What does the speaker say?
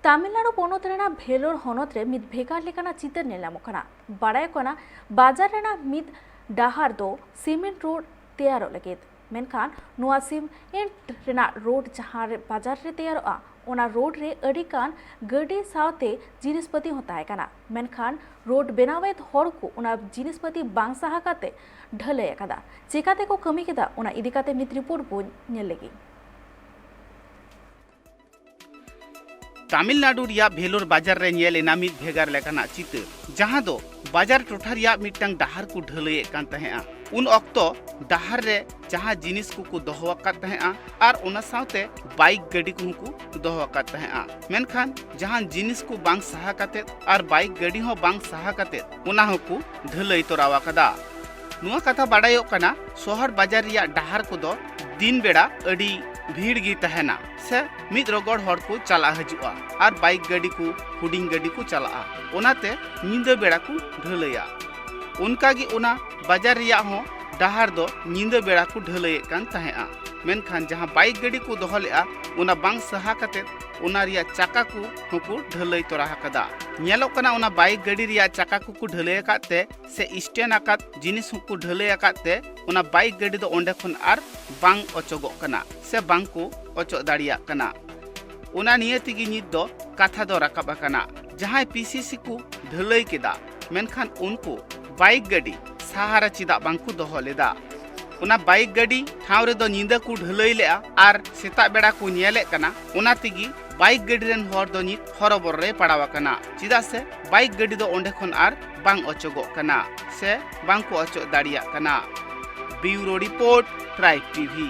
तमिलनाडु पोनोत रेना भेलोर होनोत रे मिद भेगार लेकाना चितर नेलामोग कना बाड़ाय कना बाजार रेना मिद डाहार दो सीमेंट रोड तैयारो लगे मेनखान नुआ सीमेंट रेना रोड जहां बाजार रे तैयारोआ ओना रोड रे अडिकान गडी सावते जिनिसपति होताय कना मेनखान रोड बेनावेत हर को ओना जिनिसपति बांग सहा काते ढले कदा चिकाते को कमी केदा ओना इदिकाते मिद रिपोर्ट बो नेल लगी। तमिलनाडु रिया भेलोर बाजार रे नेलेना मिद भेगार लेकाना चितर जहां दो बाजार टोठा रिया मिटंग डाहार को ढलए कान तहेआ उन ऑक्तो डाहार रे जहां जिनिस को दोहवाकात तहेआ आर ओना सावते बाइक गाड़ी को दोहवाकात तहेआ मेनखान जहां जिनिस को बांग सहा काते आर बाइक गाड़ी हो बांग सहा काते ओना को ढलए तोरावा कदा नुआ कथा बाडायो कना शहर बाजार रिया डाहार को दो दिन बेड़ा अडी भीड़ गी तहना से मिद रगड़ हर को चला हजुआ आर बाइक गाड़ी को हुडिंग गाड़ी को चला ओनाते नींदा बेड़ा को ढलैया उनका गी ओना बाजार रिया हो डाहार दो नींदा बेड़ा को ढलैये कान तहेआ मेनखान जहां बाइक गाड़ी को दोहलेआ ओना बांग सहा काते ओना रिया चाका को होको ढलै तोरा कदा नेलो कना ओना बाइक गाड़ी रिया चाका को ढलैया काते से स्टैंड आकात जिनिस को ढलैया काते ओना बाइक गाड़ी दो ओंडे खन आर बांग अचोगो कना से बांग को अचो दाड़िया कना ओना नियतिगी नित दो कथा दो राकाब कना जहां पीसीसी को ढलै केदा मेनखान उनको बाइक गाड़ी सहारा चिदा बांग को दोहो लेदा ओना बाइक गाड़ी ठाव रे दो नींदा को ढलै लेआ आर सेता बेड़ा को नेले कना ओना तिगी बाइक गाड़ी रेन हर दो नित हरबर रे पड़ावा कना चिदा से बाइक गाड़ी दो ओंडे खन आर बांग अचोगो कना से बांग को अचो दाड़िया कना ब्यूरो रिपोर्ट ट्राइब टीवी।